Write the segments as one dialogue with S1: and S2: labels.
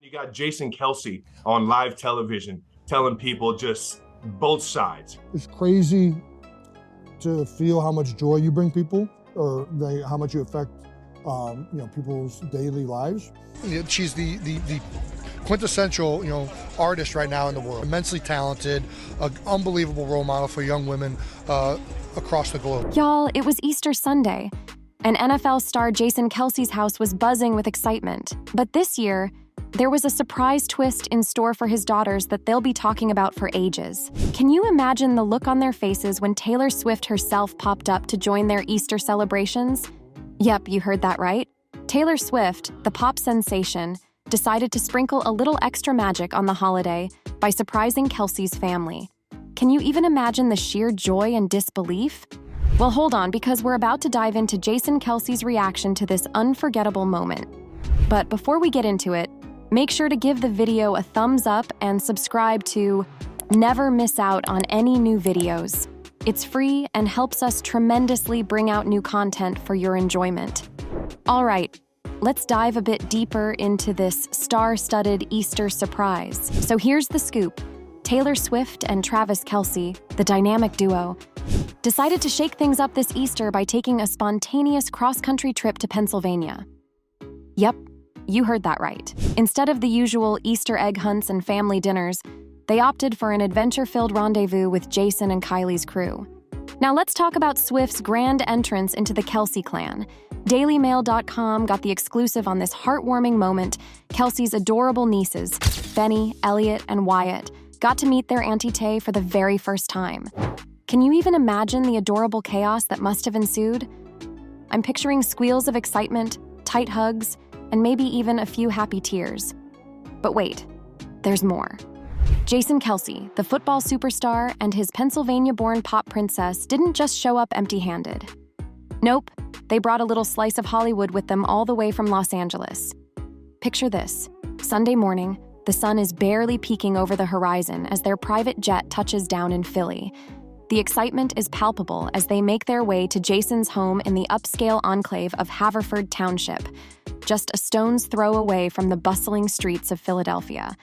S1: You got Jason Kelce on live television telling people just both sides.
S2: It's crazy to feel how much joy you bring people, or how much you affect, people's daily lives.
S3: She's the quintessential, artist right now in the world. Immensely talented, an unbelievable role model for young women across the globe.
S4: Y'all, it was Easter Sunday, and NFL star Jason Kelce's house was buzzing with excitement. But this year, there was a surprise twist in store for his daughters that they'll be talking about for ages. Can you imagine the look on their faces when Taylor Swift herself popped up to join their Easter celebrations? Yep, you heard that right. Taylor Swift, the pop sensation, decided to sprinkle a little extra magic on the holiday by surprising Kelce's family. Can you even imagine the sheer joy and disbelief? Well, hold on, because we're about to dive into Jason Kelce's reaction to this unforgettable moment. But before we get into it, make sure to give the video a thumbs up and subscribe to never miss out on any new videos. It's free and helps us tremendously bring out new content for your enjoyment. All right, let's dive a bit deeper into this star-studded Easter surprise. So here's the scoop. Taylor Swift and Travis Kelce, the dynamic duo, decided to shake things up this Easter by taking a spontaneous cross-country trip to Pennsylvania. Yep, you heard that right. Instead of the usual Easter egg hunts and family dinners, they opted for an adventure-filled rendezvous with Jason and Kylie's crew. Now let's talk about Swift's grand entrance into the Kelce clan. DailyMail.com got the exclusive on this heartwarming moment. Kelce's adorable nieces, Benny, Elliot, and Wyatt, got to meet their Auntie Tay for the very first time. Can you even imagine the adorable chaos that must have ensued? I'm picturing squeals of excitement, tight hugs, and maybe even a few happy tears. But wait, there's more. Jason Kelce, the football superstar, and his Pennsylvania-born pop princess didn't just show up empty-handed. Nope, they brought a little slice of Hollywood with them all the way from Los Angeles. Picture this. Sunday morning, the sun is barely peeking over the horizon as their private jet touches down in Philly. The excitement is palpable as they make their way to Jason's home in the upscale enclave of Haverford Township, just a stone's throw away from the bustling streets of Philadelphia.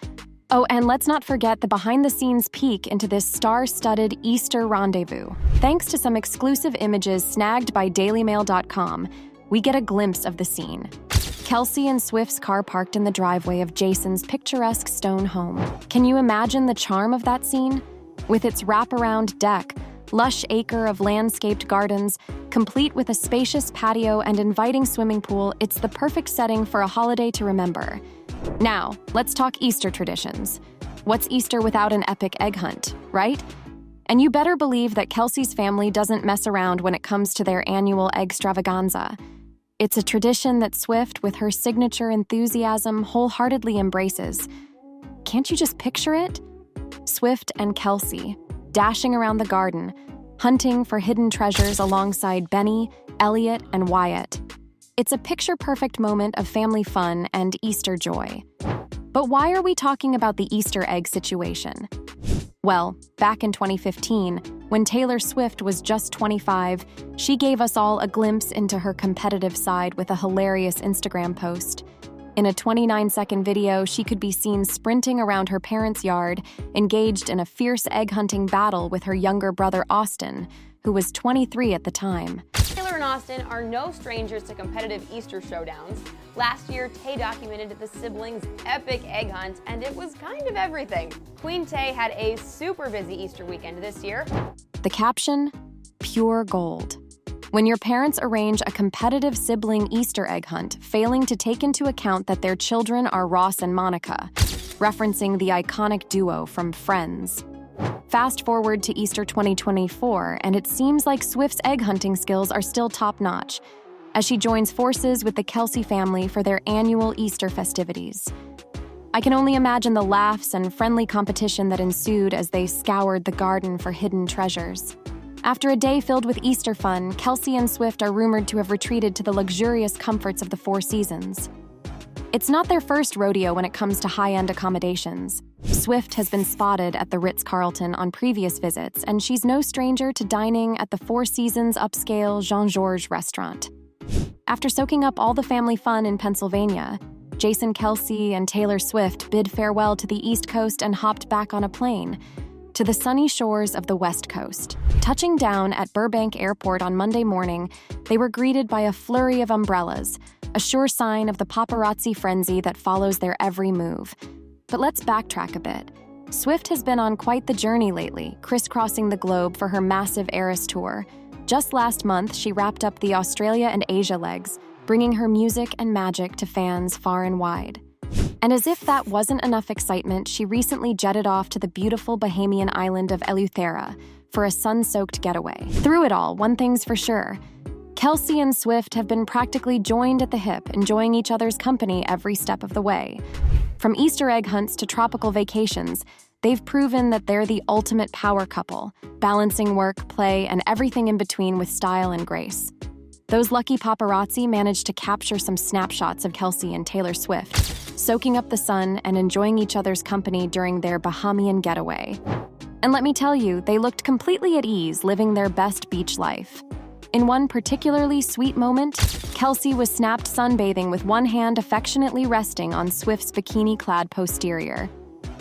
S4: Oh, and let's not forget the behind-the-scenes peek into this star-studded Easter rendezvous. Thanks to some exclusive images snagged by DailyMail.com, we get a glimpse of the scene. Kelce and Swift's car parked in the driveway of Jason's picturesque stone home. Can you imagine the charm of that scene? With its wraparound deck, lush acre of landscaped gardens, complete with a spacious patio and inviting swimming pool, it's the perfect setting for a holiday to remember. Now, let's talk Easter traditions. What's Easter without an epic egg hunt, right? And you better believe that Kelce's family doesn't mess around when it comes to their annual egg extravaganza. It's a tradition that Swift, with her signature enthusiasm, wholeheartedly embraces. Can't you just picture it? Swift and Kelce, dashing around the garden, hunting for hidden treasures alongside Benny, Elliot, and Wyatt. It's a picture-perfect moment of family fun and Easter joy. But why are we talking about the Easter egg situation? Well, back in 2015, when Taylor Swift was just 25, she gave us all a glimpse into her competitive side with a hilarious Instagram post. In a 29-second video, she could be seen sprinting around her parents' yard, engaged in a fierce egg-hunting battle with her younger brother Austin, who was 23 at the time.
S5: Taylor and Austin are no strangers to competitive Easter showdowns. Last year, Tay documented the siblings' epic egg hunt, and it was kind of everything. Queen Tay had a super busy Easter weekend this year.
S4: The caption, pure gold. When your parents arrange a competitive sibling Easter egg hunt, failing to take into account that their children are Ross and Monica, referencing the iconic duo from Friends. Fast forward to Easter 2024, and it seems like Swift's egg hunting skills are still top-notch, as she joins forces with the Kelce family for their annual Easter festivities. I can only imagine the laughs and friendly competition that ensued as they scoured the garden for hidden treasures. After a day filled with Easter fun, Kelce and Swift are rumored to have retreated to the luxurious comforts of the Four Seasons. It's not their first rodeo when it comes to high-end accommodations. Swift has been spotted at the Ritz-Carlton on previous visits, and she's no stranger to dining at the Four Seasons upscale Jean-Georges restaurant. After soaking up all the family fun in Pennsylvania, Jason Kelce and Taylor Swift bid farewell to the East Coast and hopped back on a plane to the sunny shores of the West Coast. Touching down at Burbank Airport on Monday morning, they were greeted by a flurry of umbrellas, a sure sign of the paparazzi frenzy that follows their every move. But let's backtrack a bit. Swift has been on quite the journey lately, crisscrossing the globe for her massive Eras tour. Just last month, she wrapped up the Australia and Asia legs, bringing her music and magic to fans far and wide. And as if that wasn't enough excitement, she recently jetted off to the beautiful Bahamian island of Eleuthera for a sun-soaked getaway. Through it all, one thing's for sure. Kelce and Swift have been practically joined at the hip, enjoying each other's company every step of the way. From Easter egg hunts to tropical vacations, they've proven that they're the ultimate power couple, balancing work, play, and everything in between with style and grace. Those lucky paparazzi managed to capture some snapshots of Kelce and Taylor Swift, soaking up the sun and enjoying each other's company during their Bahamian getaway. And let me tell you, they looked completely at ease, living their best beach life. In one particularly sweet moment, Kelce was snapped sunbathing with one hand affectionately resting on Swift's bikini-clad posterior.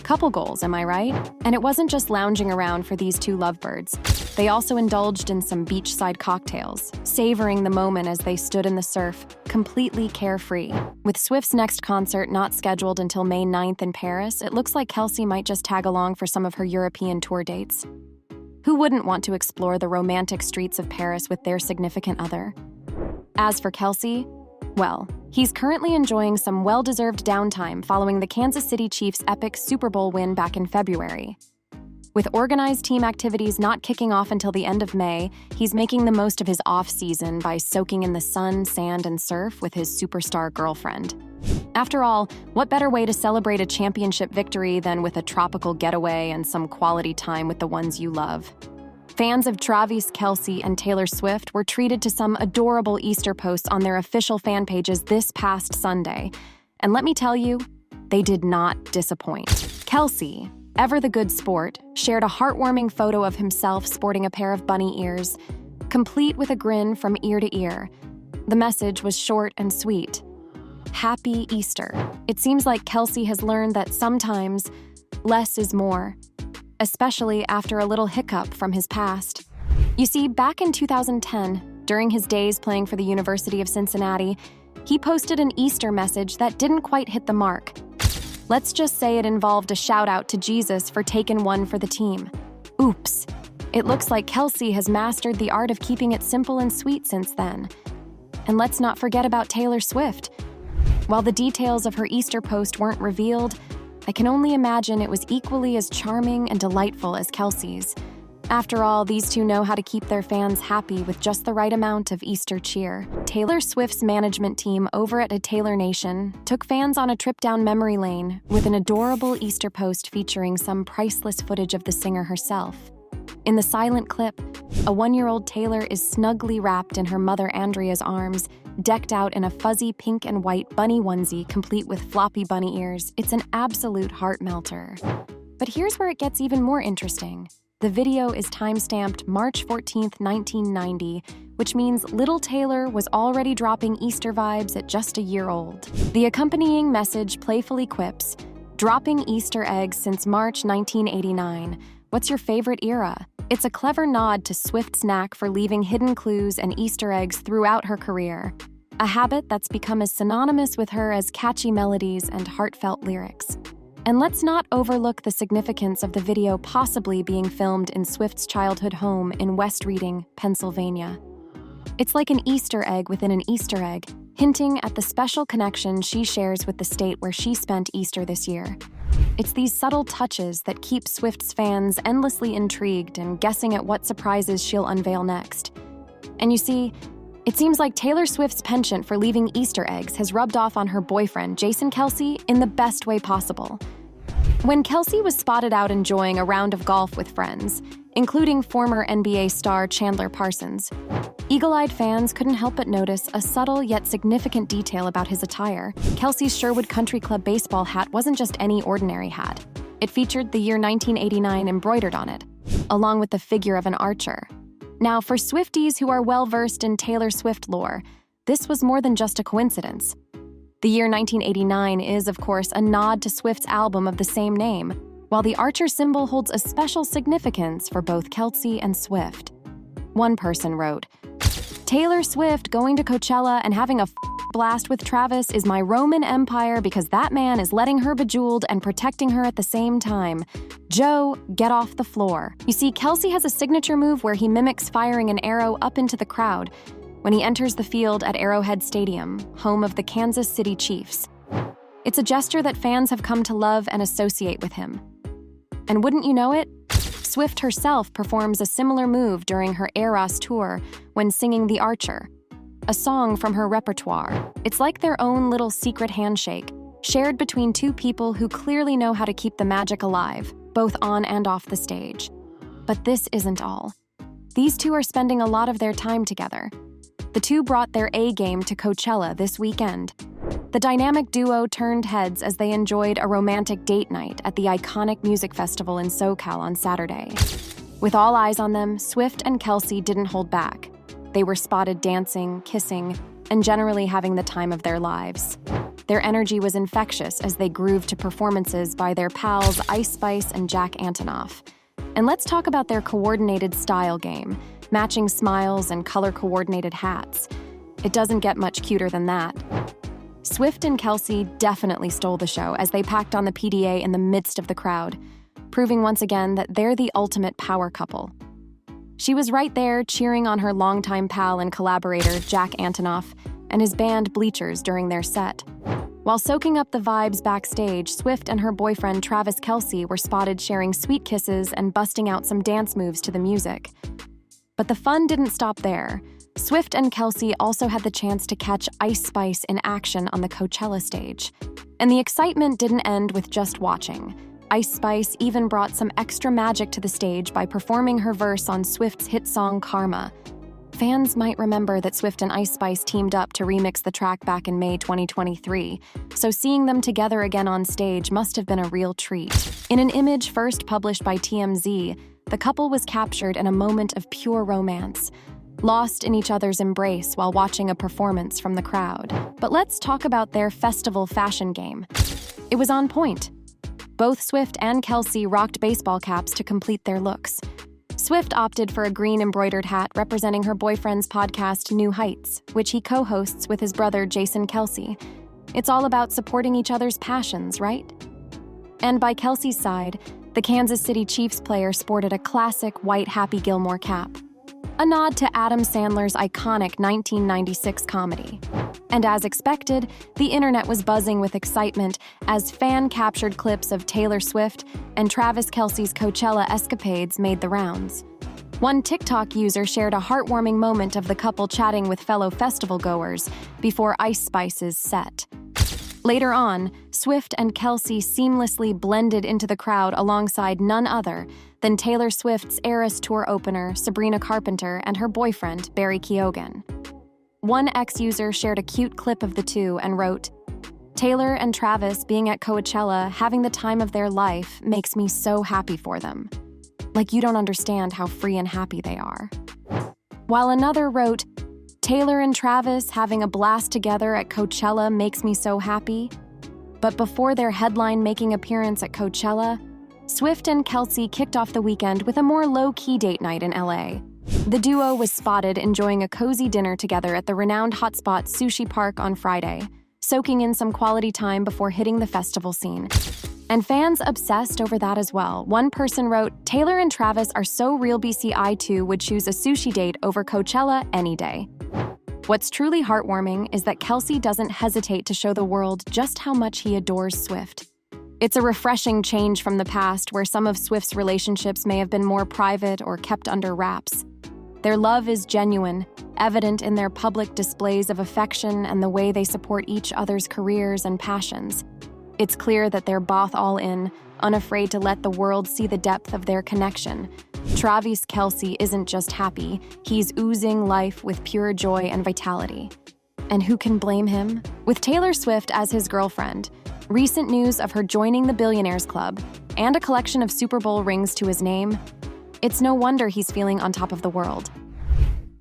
S4: Couple goals, am I right? And it wasn't just lounging around for these two lovebirds. They also indulged in some beachside cocktails, savoring the moment as they stood in the surf, completely carefree. With Swift's next concert not scheduled until May 9th in Paris, it looks like Kelce might just tag along for some of her European tour dates. Who wouldn't want to explore the romantic streets of Paris with their significant other? As for Kelce, well, he's currently enjoying some well-deserved downtime following the Kansas City Chiefs' epic Super Bowl win back in February. With organized team activities not kicking off until the end of May, he's making the most of his off-season by soaking in the sun, sand, and surf with his superstar girlfriend. After all, what better way to celebrate a championship victory than with a tropical getaway and some quality time with the ones you love? Fans of Travis Kelce and Taylor Swift were treated to some adorable Easter posts on their official fan pages this past Sunday. And let me tell you, they did not disappoint. Kelce, ever the good sport, shared a heartwarming photo of himself sporting a pair of bunny ears, complete with a grin from ear to ear. The message was short and sweet. Happy Easter. It seems like Kelce has learned that sometimes less is more, especially after a little hiccup from his past. You see, back in 2010, during his days playing for the University of Cincinnati, he posted an Easter message that didn't quite hit the mark. Let's just say it involved a shout-out to Jesus for taking one for the team. Oops. It looks like Kelce has mastered the art of keeping it simple and sweet since then. And let's not forget about Taylor Swift. While the details of her Easter post weren't revealed, I can only imagine it was equally as charming and delightful as Kelce's. After all, these two know how to keep their fans happy with just the right amount of Easter cheer. Taylor Swift's management team over at A Taylor Nation took fans on a trip down memory lane with an adorable Easter post featuring some priceless footage of the singer herself. In the silent clip, a 1-year-old Taylor is snugly wrapped in her mother Andrea's arms, decked out in a fuzzy pink and white bunny onesie complete with floppy bunny ears. It's an absolute heart melter. But here's where it gets even more interesting. The video is time-stamped March 14th, 1990, which means little Taylor was already dropping Easter vibes at just a year old. The accompanying message playfully quips, "Dropping Easter eggs since March 1989. What's your favorite era?" It's a clever nod to Swift's knack for leaving hidden clues and Easter eggs throughout her career, a habit that's become as synonymous with her as catchy melodies and heartfelt lyrics. And let's not overlook the significance of the video possibly being filmed in Swift's childhood home in West Reading, Pennsylvania. It's like an Easter egg within an Easter egg, hinting at the special connection she shares with the state where she spent Easter this year. It's these subtle touches that keep Swift's fans endlessly intrigued and guessing at what surprises she'll unveil next. And you see, it seems like Taylor Swift's penchant for leaving Easter eggs has rubbed off on her boyfriend, Jason Kelce, in the best way possible. When Kelce was spotted out enjoying a round of golf with friends, including former NBA star Chandler Parsons, eagle-eyed fans couldn't help but notice a subtle yet significant detail about his attire. Kelce's Sherwood Country Club baseball hat wasn't just any ordinary hat. It featured the year 1989 embroidered on it, along with the figure of an archer. Now, for Swifties who are well-versed in Taylor Swift lore, this was more than just a coincidence. The year 1989 is, of course, a nod to Swift's album of the same name, while the archer symbol holds a special significance for both Kelce and Swift. One person wrote, "Taylor Swift going to Coachella and having a blast with Travis is my Roman Empire because that man is letting her bejeweled and protecting her at the same time. Joe, get off the floor." You see, Kelce has a signature move where he mimics firing an arrow up into the crowd when he enters the field at Arrowhead Stadium, home of the Kansas City Chiefs. It's a gesture that fans have come to love and associate with him. And wouldn't you know it, Swift herself performs a similar move during her Eras tour when singing The Archer, a song from her repertoire. It's like their own little secret handshake, shared between two people who clearly know how to keep the magic alive, both on and off the stage. But this isn't all. These two are spending a lot of their time together. The two brought their A game to Coachella this weekend. The dynamic duo turned heads as they enjoyed a romantic date night at the iconic music festival in SoCal on Saturday. With all eyes on them, Swift and Kelce didn't hold back. They were spotted dancing, kissing, and generally having the time of their lives. Their energy was infectious as they grooved to performances by their pals Ice Spice and Jack Antonoff. And let's talk about their coordinated style game, matching smiles and color-coordinated hats. It doesn't get much cuter than that. Swift and Kelce definitely stole the show as they packed on the PDA in the midst of the crowd, proving once again that they're the ultimate power couple. She was right there cheering on her longtime pal and collaborator, Jack Antonoff, and his band Bleachers during their set. While soaking up the vibes backstage, Swift and her boyfriend Travis Kelce were spotted sharing sweet kisses and busting out some dance moves to the music. But the fun didn't stop there. Swift and Kelce also had the chance to catch Ice Spice in action on the Coachella stage. And the excitement didn't end with just watching. Ice Spice even brought some extra magic to the stage by performing her verse on Swift's hit song Karma. Fans might remember that Swift and Ice Spice teamed up to remix the track back in May 2023, so seeing them together again on stage must have been a real treat. In an image first published by TMZ, the couple was captured in a moment of pure romance, lost in each other's embrace while watching a performance from the crowd. But let's talk about their festival fashion game. It was on point. Both Swift and Kelce rocked baseball caps to complete their looks. Swift opted for a green embroidered hat representing her boyfriend's podcast New Heights, which he co-hosts with his brother Jason Kelce. It's all about supporting each other's passions, right? And by Kelce's side, the Kansas City Chiefs player sported a classic white Happy Gilmore cap, a nod to Adam Sandler's iconic 1996 comedy. And as expected, the internet was buzzing with excitement as fan-captured clips of Taylor Swift and Travis Kelce's Coachella escapades made the rounds. One TikTok user shared a heartwarming moment of the couple chatting with fellow festival-goers before Ice Spice's set. Later on, Swift and Kelce seamlessly blended into the crowd alongside none other than Taylor Swift's Eras Tour opener, Sabrina Carpenter, and her boyfriend, Barry Keoghan. One ex-user shared a cute clip of the two and wrote, "Taylor and Travis being at Coachella having the time of their life makes me so happy for them. Like you don't understand how free and happy they are." While another wrote, "Taylor and Travis having a blast together at Coachella makes me so happy." But before their headline-making appearance at Coachella, Swift and Kelce kicked off the weekend with a more low-key date night in LA. The duo was spotted enjoying a cozy dinner together at the renowned hotspot Sushi Park on Friday, soaking in some quality time before hitting the festival scene. And fans obsessed over that as well. One person wrote, "Taylor and Travis are so real BC I too would choose a sushi date over Coachella any day." What's truly heartwarming is that Kelce doesn't hesitate to show the world just how much he adores Swift. It's a refreshing change from the past where some of Swift's relationships may have been more private or kept under wraps. Their love is genuine, evident in their public displays of affection and the way they support each other's careers and passions. It's clear that they're both all in, unafraid to let the world see the depth of their connection. Travis Kelce isn't just happy, he's oozing life with pure joy and vitality. And who can blame him? With Taylor Swift as his girlfriend, recent news of her joining the Billionaires Club, and a collection of Super Bowl rings to his name, it's no wonder he's feeling on top of the world.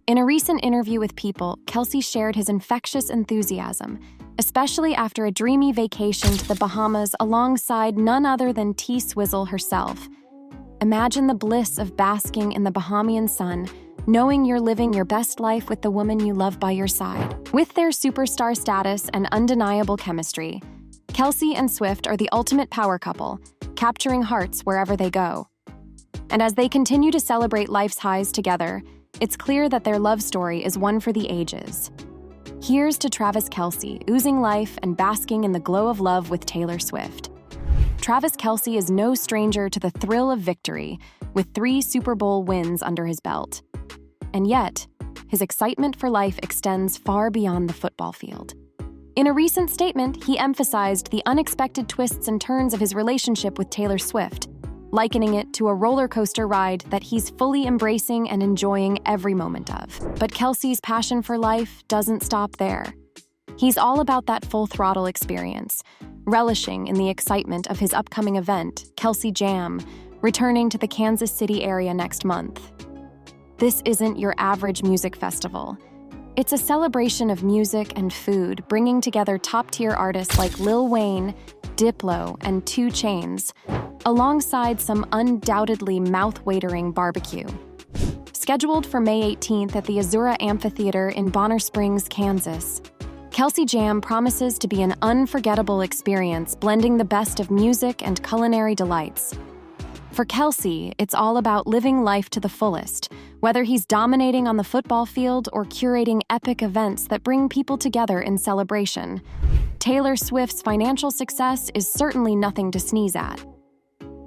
S4: In a recent interview with People, Kelce shared his infectious enthusiasm, especially after a dreamy vacation to the Bahamas alongside none other than T-Swizzle herself. Imagine the bliss of basking in the Bahamian sun, knowing you're living your best life with the woman you love by your side. With their superstar status and undeniable chemistry, Kelce and Swift are the ultimate power couple, capturing hearts wherever they go. And as they continue to celebrate life's highs together, it's clear that their love story is one for the ages. Here's to Travis Kelce, oozing life and basking in the glow of love with Taylor Swift. Travis Kelce is no stranger to the thrill of victory, with 3 Super Bowl wins under his belt. And yet, his excitement for life extends far beyond the football field. In a recent statement, he emphasized the unexpected twists and turns of his relationship with Taylor Swift, likening it to a roller coaster ride that he's fully embracing and enjoying every moment of. But Kelce's passion for life doesn't stop there. He's all about that full throttle experience, relishing in the excitement of his upcoming event, Kelce Jam, returning to the Kansas City area next month. This isn't your average music festival. It's a celebration of music and food, bringing together top-tier artists like Lil Wayne, Diplo, and 2 Chainz, alongside some undoubtedly mouth-watering barbecue. Scheduled for May 18th at the Azura Amphitheater in Bonner Springs, Kansas, Kelce Jam promises to be an unforgettable experience, blending the best of music and culinary delights. For Kelce, it's all about living life to the fullest, whether he's dominating on the football field or curating epic events that bring people together in celebration. Taylor Swift's financial success is certainly nothing to sneeze at.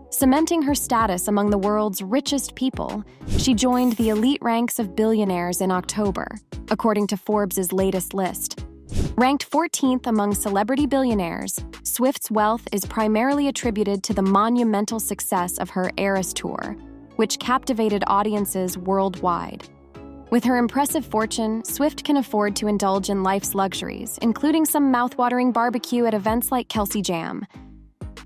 S4: Cementing her status among the world's richest people, she joined the elite ranks of billionaires in October, according to Forbes' latest list. Ranked 14th among celebrity billionaires, Swift's wealth is primarily attributed to the monumental success of her Eras Tour, which captivated audiences worldwide. With her impressive fortune, Swift can afford to indulge in life's luxuries, including some mouthwatering barbecue at events like Kelce Jam.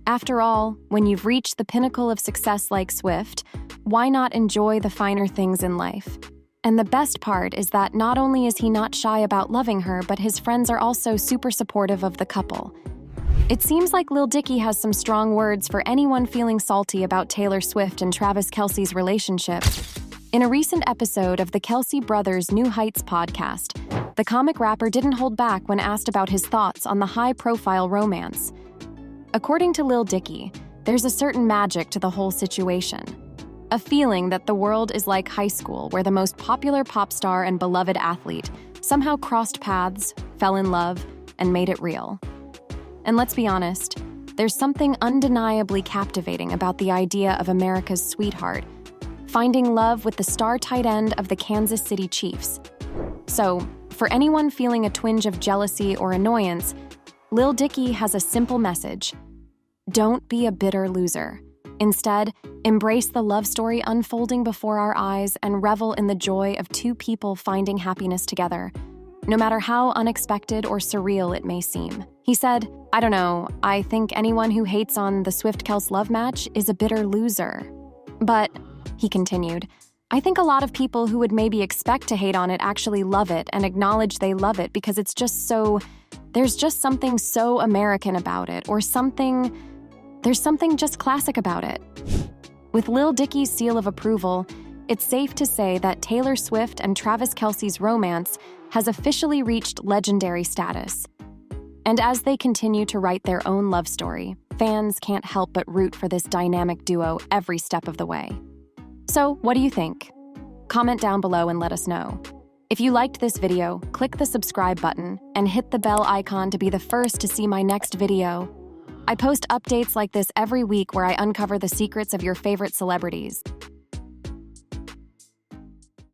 S4: After all, when you've reached the pinnacle of success like Swift, why not enjoy the finer things in life? And the best part is that not only is he not shy about loving her, but his friends are also super supportive of the couple. It seems like Lil Dicky has some strong words for anyone feeling salty about Taylor Swift and Travis Kelce's relationship. In a recent episode of the Kelce Brothers' New Heights podcast, the comic rapper didn't hold back when asked about his thoughts on the high-profile romance. According to Lil Dicky, there's a certain magic to the whole situation. A feeling that the world is like high school, where the most popular pop star and beloved athlete somehow crossed paths, fell in love, and made it real. And let's be honest, there's something undeniably captivating about the idea of America's sweetheart, finding love with the star tight end of the Kansas City Chiefs. So, for anyone feeling a twinge of jealousy or annoyance, Lil Dicky has a simple message. Don't be a bitter loser. Instead, embrace the love story unfolding before our eyes and revel in the joy of 2 people finding happiness together, no matter how unexpected or surreal it may seem. He said, I don't know, I think anyone who hates on the Swift-Kelce love match is a bitter loser. But, he continued, I think a lot of people who would maybe expect to hate on it actually love it and acknowledge they love it because it's just so, there's just something so American about it, or there's something just classic about it. With Lil Dicky's seal of approval, it's safe to say that Taylor Swift and Travis Kelce's romance has officially reached legendary status. And as they continue to write their own love story, fans can't help but root for this dynamic duo every step of the way. So, what do you think? Comment down below and let us know. If you liked this video, click the subscribe button and hit the bell icon to be the first to see my next video. I post updates like this every week where I uncover the secrets of your favorite celebrities.